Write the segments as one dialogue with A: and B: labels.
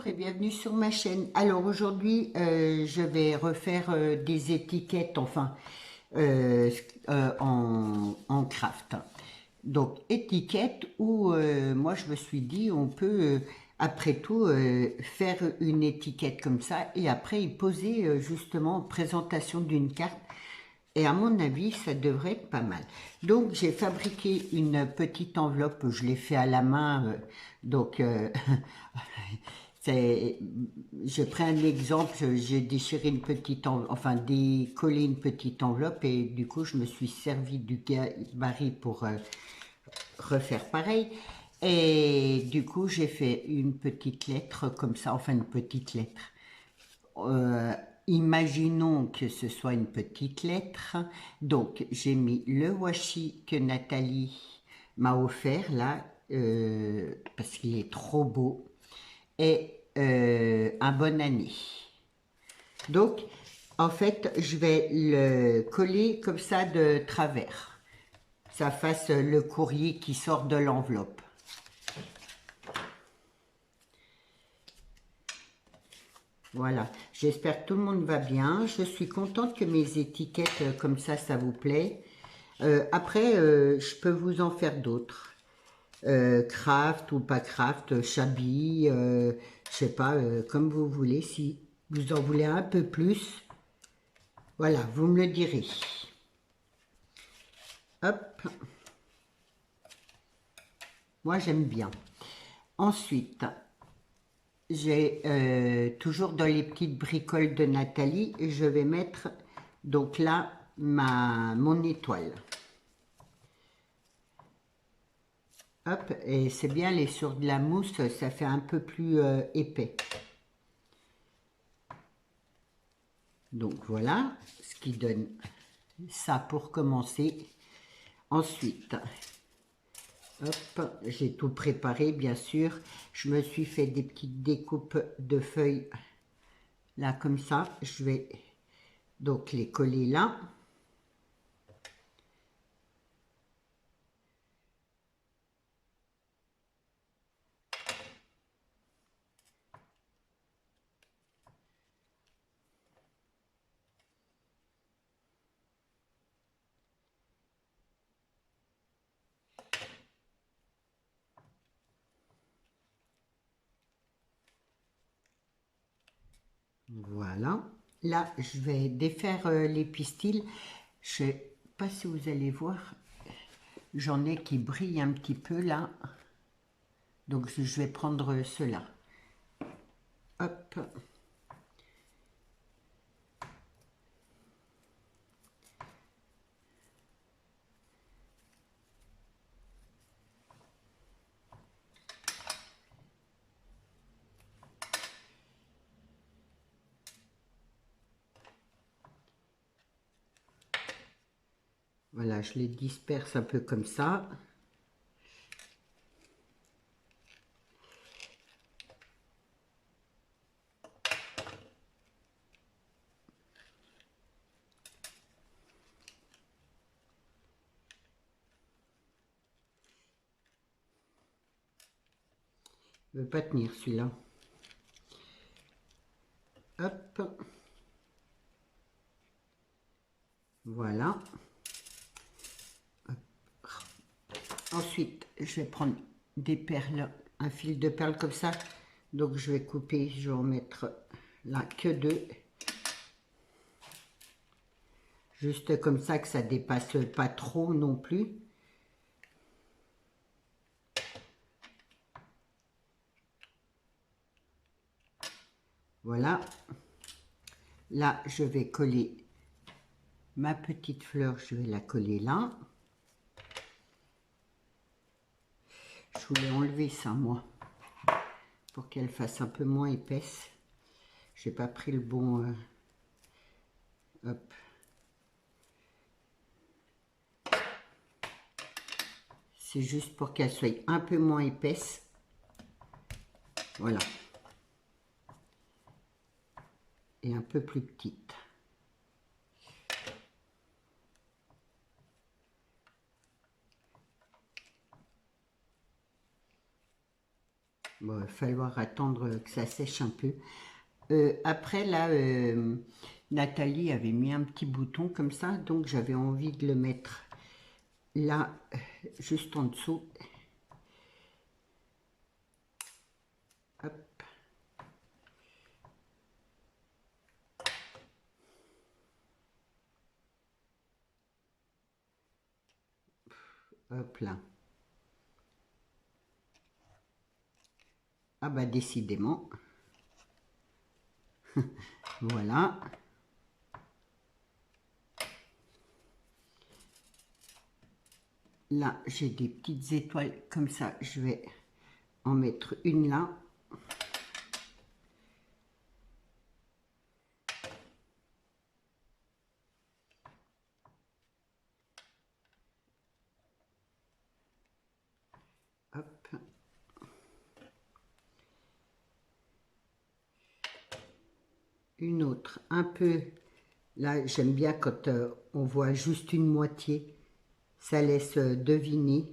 A: Bonjour et bienvenue sur ma chaîne. Alors aujourd'hui, je vais refaire des étiquettes, enfin, euh, en craft. Donc étiquettes où moi je me suis dit on peut après tout faire une étiquette comme ça et après y poser justement présentation d'une carte. Et à mon avis, ça devrait être pas mal. Donc, j'ai fabriqué une petite enveloppe. Je l'ai fait à la main. Donc, c'est, je prends un exemple. J'ai déchiré une petite, enfin, décollé une petite enveloppe et du coup, je me suis servi du gabarit pour refaire pareil. Et du coup, j'ai fait une petite lettre comme ça, enfin, une petite lettre. Euh, Imaginons que ce soit une petite lettre. Donc, j'ai mis le washi que Nathalie m'a offert là, parce qu'il est trop beau, et un bonne année. Donc, en fait, je vais le coller comme ça de travers. Ça fasse le courrier qui sort de l'enveloppe. Voilà, j'espère que tout le monde va bien. Je suis contente que mes étiquettes comme ça vous plaît. Après, je peux vous en faire d'autres. Craft ou pas craft, shabby, je sais pas, comme vous voulez. Si vous en voulez un peu plus, voilà, vous me le direz. Hop, moi j'aime bien. Ensuite, j'ai toujours dans les petites bricoles de Nathalie, je vais mettre donc là mon étoile. Hop, et c'est bien, elle est sur de la mousse, ça fait un peu plus épais. Donc voilà, ce qui donne ça pour commencer. Ensuite, hop, j'ai tout préparé, bien sûr. Je me suis fait des petites découpes de feuilles, là, comme ça. Je vais donc les coller là. Voilà. Là, je vais défaire les pistils. Je ne sais pas si vous allez voir, j'en ai qui brillent un petit peu là. Donc, je vais prendre cela. Hop. Voilà, je les disperse un peu comme ça. Il ne veut pas tenir celui-là. Hop. Voilà. Ensuite, je vais prendre des perles, un fil de perles comme ça. Donc, je vais couper, je vais en mettre là que deux. Juste comme ça, que ça dépasse pas trop non plus. Voilà. Là, je vais coller ma petite fleur, je vais la coller là. Je voulais enlever ça, moi, pour qu'elle fasse un peu moins épaisse. J'ai pas pris le bon... hop. C'est juste pour qu'elle soit un peu moins épaisse. Voilà. Et un peu plus petite. Bon, il va falloir attendre que ça sèche un peu. Après, là, Nathalie avait mis un petit bouton comme ça, donc j'avais envie de le mettre là, juste en dessous. Hop. Hop là. Ah bah décidément. Voilà. Là, j'ai des petites étoiles comme ça. Je vais en mettre une là. Hop. Une autre, un peu. Là, j'aime bien quand on voit juste une moitié. Ça laisse deviner.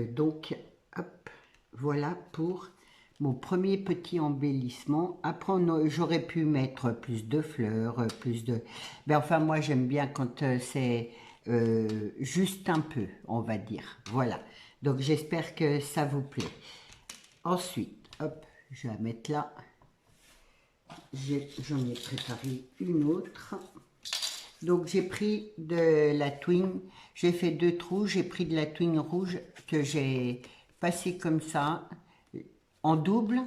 A: Donc, hop, voilà pour mon premier petit embellissement. Après, j'aurais pu mettre plus de fleurs, plus de... Ben, enfin, moi, j'aime bien quand c'est juste un peu, on va dire. Voilà. Donc, j'espère que ça vous plaît. Ensuite, hop, je vais la mettre là. J'en ai préparé une autre. Donc j'ai pris de la twine, j'ai fait 2 trous, j'ai pris de la twine rouge que j'ai passé comme ça, en double,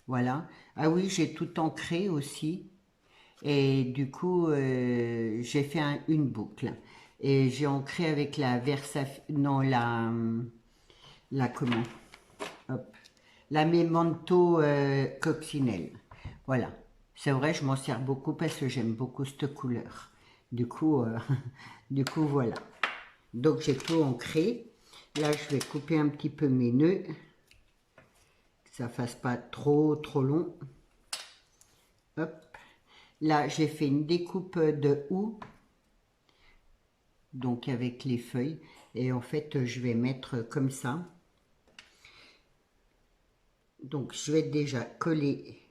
A: voilà. Ah oui, j'ai tout ancré aussi, et du coup j'ai fait une boucle. Et j'ai ancré avec la Versaf, non la comment, hop, la Memento coccinelle. Voilà. C'est vrai, je m'en sers beaucoup parce que j'aime beaucoup cette couleur. Du coup, du coup, voilà. Donc, j'ai tout ancré. Là, je vais couper un petit peu mes nœuds. Que ça fasse pas trop long. Hop. Là, j'ai fait une découpe de houx. Donc, avec les feuilles. Et en fait, je vais mettre comme ça. Donc, je vais déjà coller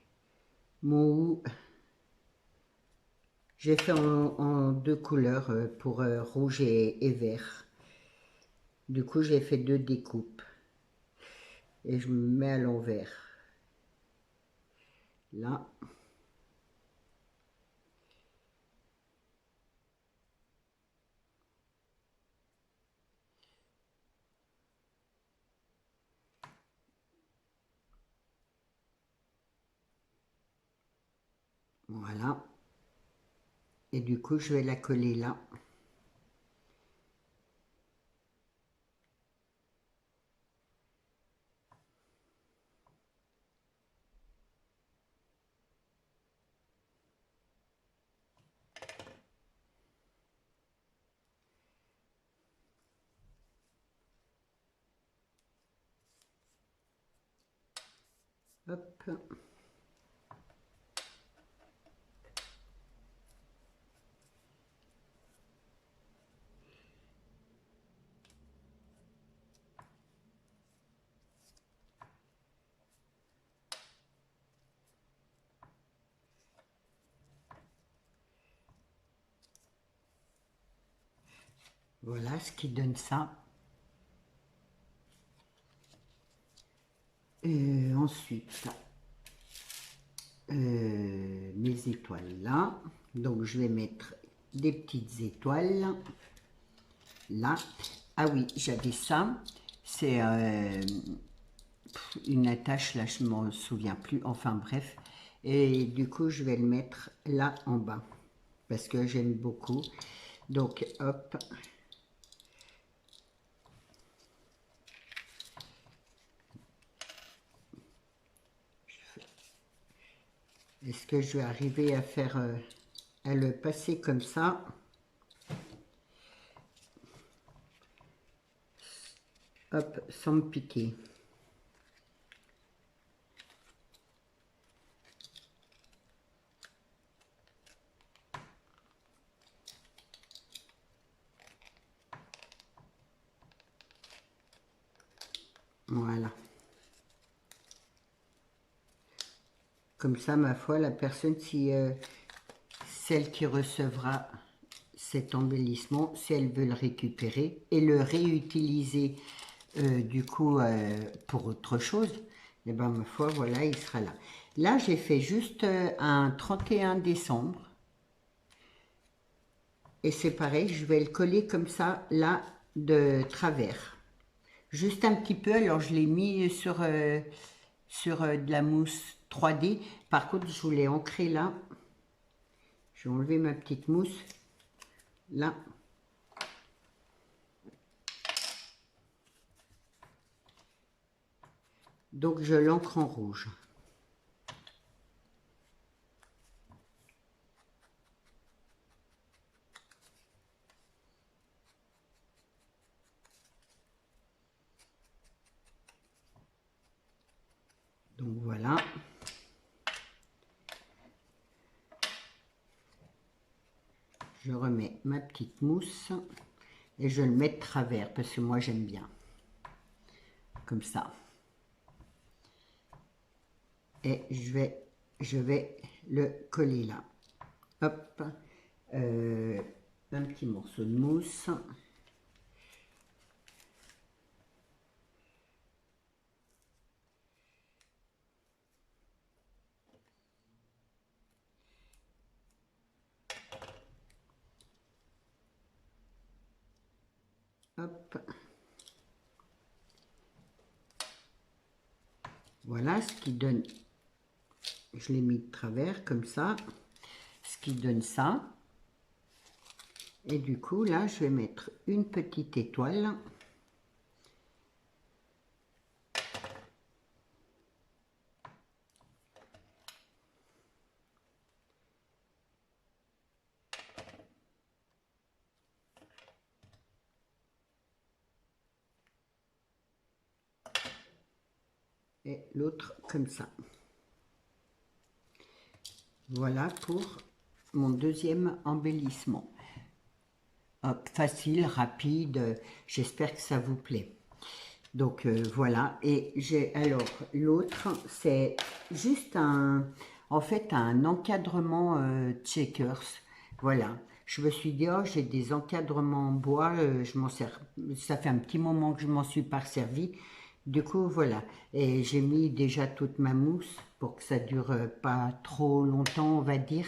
A: mon houx. J'ai fait en 2 couleurs pour rouge et vert. Du coup, j'ai fait 2 découpes. Et je me mets à l'envers. Là. Voilà. Et du coup, je vais la coller là. Hop. Voilà ce qui donne ça. Et ensuite, mes étoiles là. Donc, je vais mettre des petites étoiles là. Ah oui, j'avais ça. C'est une attache, là, je ne m'en souviens plus. Enfin, bref. Et du coup, je vais le mettre là en bas. Parce que j'aime beaucoup. Donc, hop. Est-ce que je vais arriver à faire, à le passer comme ça? Hop, sans me piquer. Voilà. Comme ça, ma foi, la personne, si celle qui recevra cet embellissement, si elle veut le récupérer et le réutiliser du coup pour autre chose, et ben ma foi, voilà, il sera là. Là, j'ai fait juste un 31 décembre. Et c'est pareil, je vais le coller comme ça, là, de travers. Juste un petit peu, alors je l'ai mis sur de la mousse 3D. Par contre, je voulais ancrer là. Je vais enlever ma petite mousse. Là. Donc, je l'ancre en rouge. Donc, voilà. Je remets ma petite mousse et je le mets de travers parce que moi, j'aime bien. Comme ça. Et je vais le coller là. Hop. Un petit morceau de mousse. Hop. Voilà ce qui donne, je l'ai mis de travers comme ça, ce qui donne ça. Et du coup, là, je vais mettre une petite étoile. Et l'autre comme ça. Voilà pour mon deuxième embellissement. Hop, facile, rapide, j'espère que ça vous plaît. Donc voilà, et j'ai alors l'autre, c'est juste en fait un encadrement checkers. Voilà, je me suis dit, oh, j'ai des encadrements en bois, je m'en sers, ça fait un petit moment que je m'en suis pas servi. Du coup, voilà, et j'ai mis déjà toute ma mousse pour que ça dure pas trop longtemps, on va dire.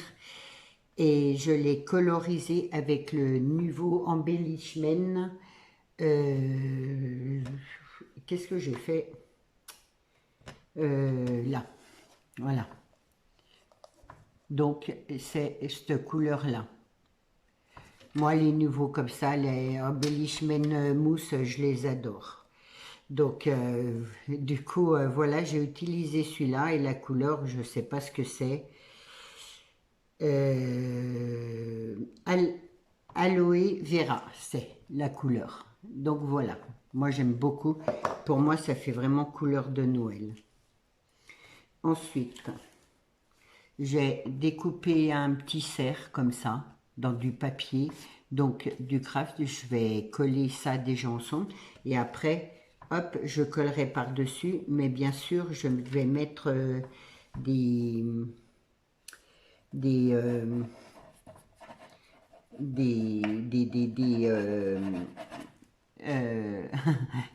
A: Et je l'ai colorisé avec le nouveau embellishment. Euh, Qu'est-ce que j'ai fait là? Voilà. Donc, c'est cette couleur-là. Moi, les nouveaux comme ça, les embellishment mousse, je les adore. Donc, du coup, voilà, j'ai utilisé celui-là et la couleur, je ne sais pas ce que c'est. Euh, al- Aloe Vera, c'est la couleur. Donc voilà, moi j'aime beaucoup. Pour moi, ça fait vraiment couleur de Noël. Ensuite, j'ai découpé un petit cerf comme ça, dans du papier. Donc du craft, je vais coller ça déjà ensemble. Et après, hop, je collerai par-dessus. Mais bien sûr, je vais mettre des, des, euh, des euh,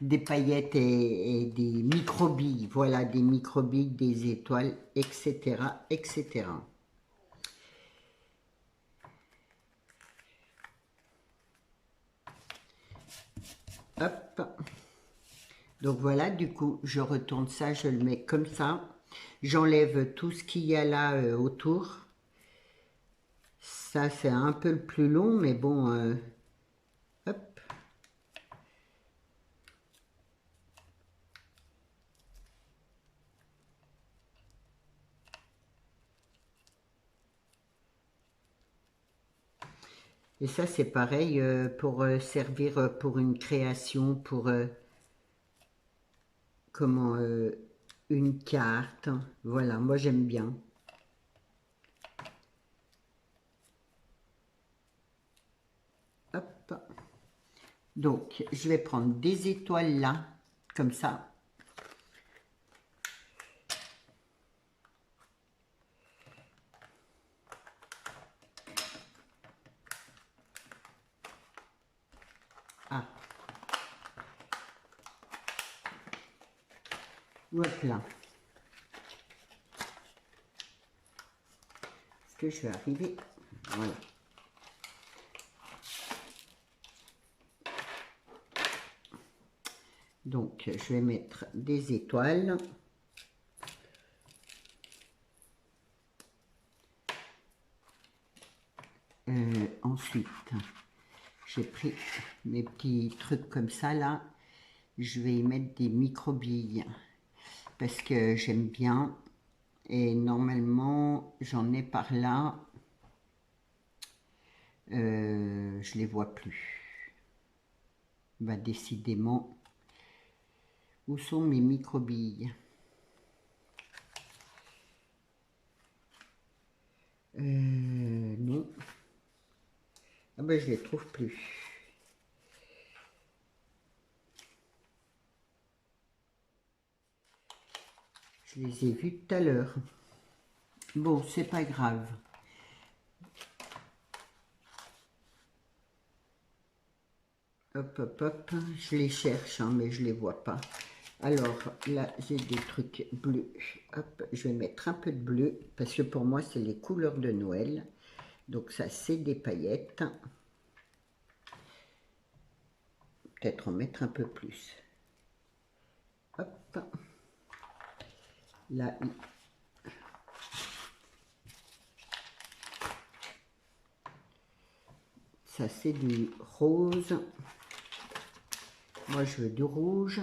A: des paillettes et des microbilles, voilà, des microbilles, des étoiles, etc., etc. Hop. Donc voilà, du coup, je retourne ça, je le mets comme ça. J'enlève tout ce qu'il y a là autour. Ça, c'est un peu le plus long, mais bon, hop. Et ça, c'est pareil pour servir pour une création, pour comment une carte. Voilà, moi j'aime bien. Hop. Donc, je vais prendre des étoiles là, comme ça. Hop là. Est-ce que je vais arriver? Voilà. Donc, je vais mettre des étoiles. Ensuite, j'ai pris mes petits trucs comme ça, là. Je vais y mettre des micro-billes parce que j'aime bien. Et normalement, j'en ai par là. Je les vois plus. Bah, décidément, où sont mes micro-billes? Non. Ah ben, je les trouve plus. Je les ai vus tout à l'heure. Bon, c'est pas grave. Hop, hop, hop. Je les cherche, hein, mais je les vois pas. Alors, là, j'ai des trucs bleus. Hop, je vais mettre un peu de bleu, parce que pour moi, c'est les couleurs de Noël. Donc ça, c'est des paillettes. Peut-être en mettre un peu plus. Hop. Là, ça, c'est du rose. Moi, je veux du rouge.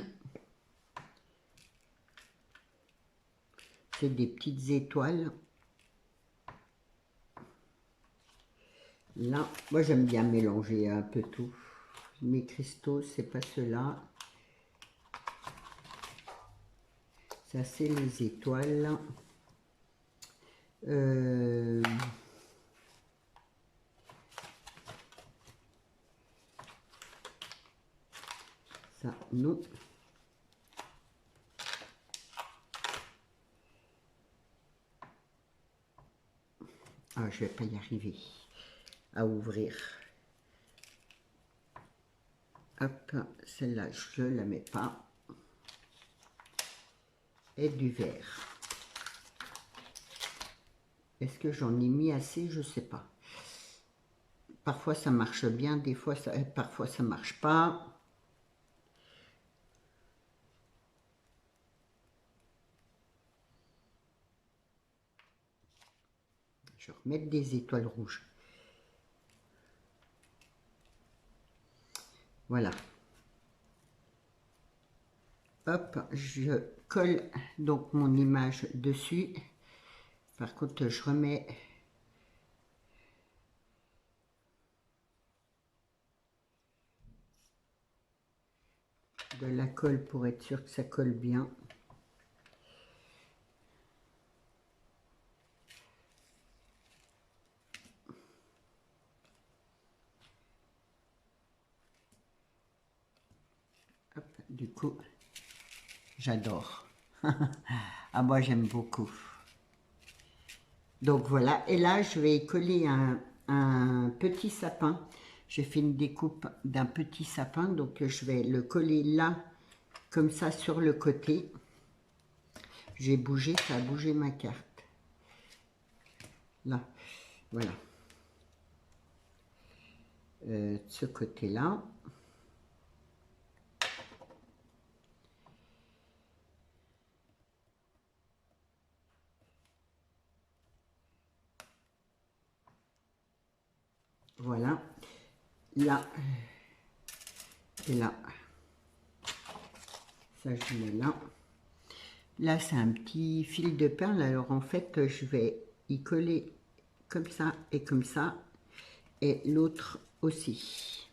A: C'est des petites étoiles. Là, moi, j'aime bien mélanger un peu tout. Mes cristaux, c'est pas ceux-là. Ça, c'est les étoiles. Ça, non. Ah, je vais pas y arriver à ouvrir. Hop, celle-là, je la mets pas. Et du vert. Est-ce que j'en ai mis assez? Je sais pas. Parfois ça marche bien, des fois parfois ça marche pas. Je vais remettre des étoiles rouges. Voilà. Hop, je colle donc mon image dessus. Par contre, je remets de la colle pour être sûr que ça colle bien. Hop, du coup, j'adore. Ah, moi, j'aime beaucoup. Donc voilà, et là, je vais coller un petit sapin. J'ai fait une découpe d'un petit sapin, donc je vais le coller là, comme ça, sur le côté. J'ai bougé, ça a bougé ma carte. Là, voilà. De ce côté-là. Voilà. Là. Et là. Ça, je mets là. Là, c'est un petit fil de perle. Alors, en fait, je vais y coller comme ça et comme ça. Et l'autre aussi.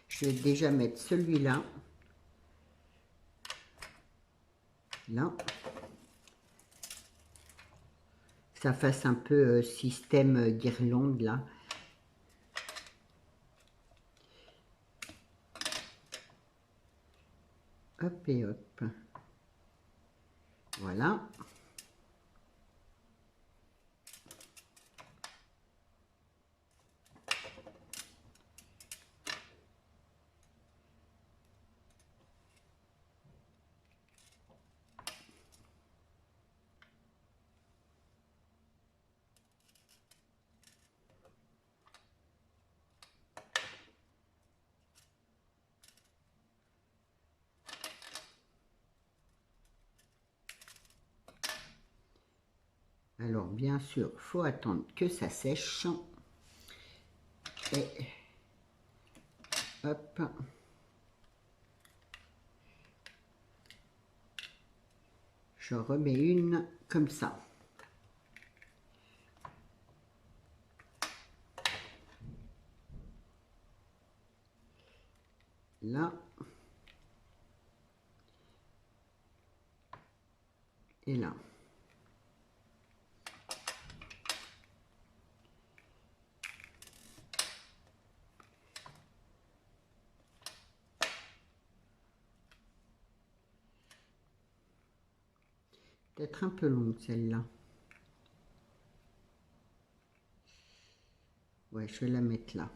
A: Je vais déjà mettre celui-là. Là. Que ça fasse un peu système guirlande, là. Hop et hop. Voilà. Alors, bien sûr, il faut attendre que ça sèche. Et hop. Je remets une comme ça. Là. Et là. Peut-être un peu longue celle-là. Ouais, je vais la mettre là.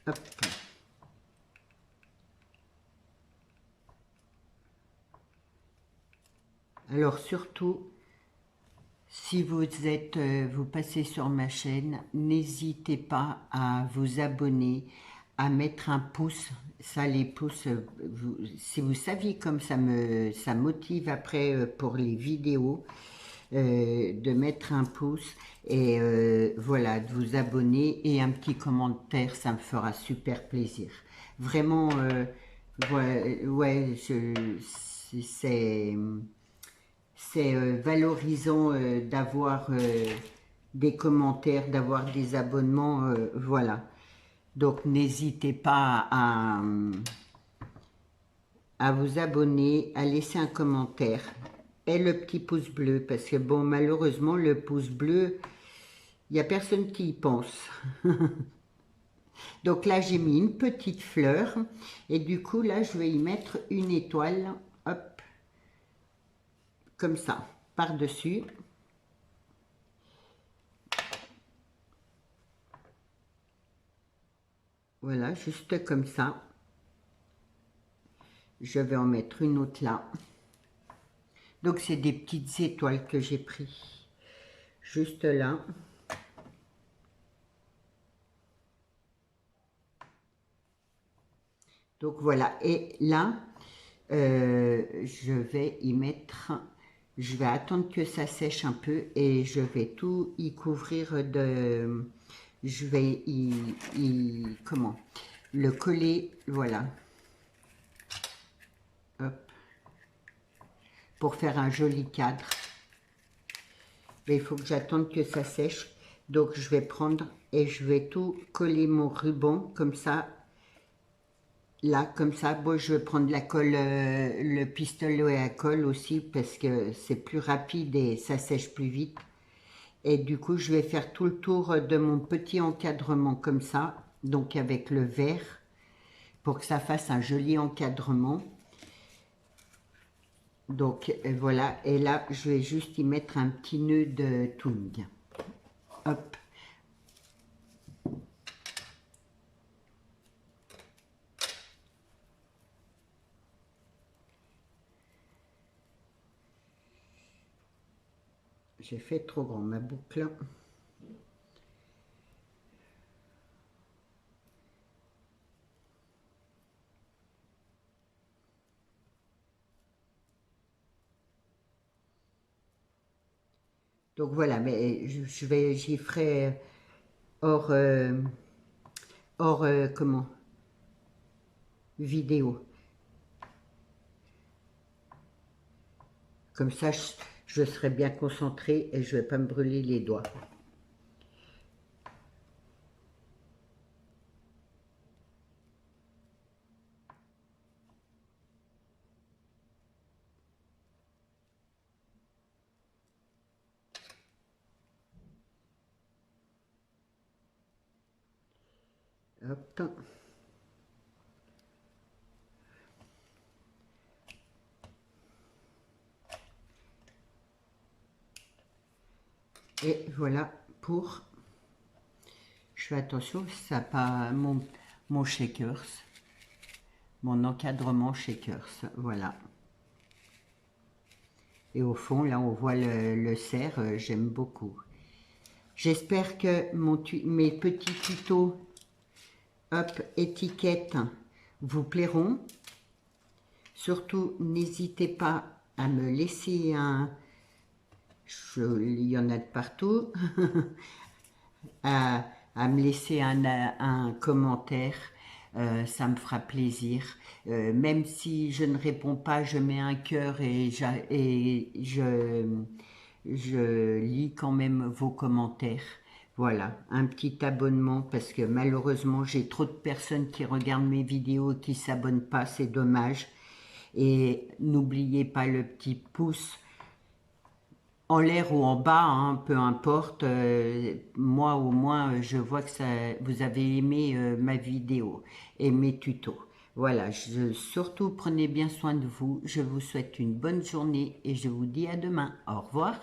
A: Hop. Alors surtout, si vous vous passez sur ma chaîne, n'hésitez pas à vous abonner, à mettre un pouce. Ça, les pouces, si vous saviez comme ça motive après pour les vidéos, de mettre un pouce et voilà, de vous abonner et un petit commentaire, ça me fera super plaisir. Vraiment, ouais, c'est valorisant d'avoir des commentaires, d'avoir des abonnements, voilà. Donc n'hésitez pas à vous abonner, à laisser un commentaire et le petit pouce bleu, parce que bon, malheureusement, le pouce bleu, il n'y a personne qui y pense. Donc là, j'ai mis une petite fleur, et du coup, là, je vais y mettre une étoile, hop, comme ça, par-dessus. Voilà, juste comme ça. Je vais en mettre une autre là. Donc, c'est des petites étoiles que j'ai pris. Juste là. Donc, voilà. Et là, je vais y mettre... Je vais attendre que ça sèche un peu et je vais tout y couvrir de... Je vais comment? Le coller, voilà. Hop. Pour faire un joli cadre. Mais il faut que j'attende que ça sèche. Donc je vais prendre et je vais tout coller mon ruban comme ça. Là, comme ça. Bon, je vais prendre la colle, le pistolet à colle aussi parce que c'est plus rapide et ça sèche plus vite. Et du coup, je vais faire tout le tour de mon petit encadrement comme ça. Donc avec le vert pour que ça fasse un joli encadrement. Donc voilà, et là je vais juste y mettre un petit nœud de tung. Hop. J'ai fait trop grand ma boucle. Donc voilà, mais j'y ferai hors, comment, vidéo. Comme ça, je serai bien concentrée et je ne vais pas me brûler les doigts. Hop. Et voilà pour... Je fais attention, ça n'a pas mon shakers, mon encadrement shakers, voilà. Et au fond, là, on voit le cerf, j'aime beaucoup. J'espère que mes petits tutos, hop, étiquettes, vous plairont. Surtout, n'hésitez pas à me laisser il y en a de partout, à me laisser un commentaire. Ça me fera plaisir. Même si je ne réponds pas, je mets un cœur et je lis quand même vos commentaires. Voilà, un petit abonnement parce que malheureusement j'ai trop de personnes qui regardent mes vidéos et qui ne s'abonnent pas, c'est dommage. Et n'oubliez pas le petit pouce en l'air ou en bas, hein, peu importe. Moi au moins je vois que vous avez aimé ma vidéo et mes tutos. Voilà, surtout prenez bien soin de vous. Je vous souhaite une bonne journée et je vous dis à demain. Au revoir.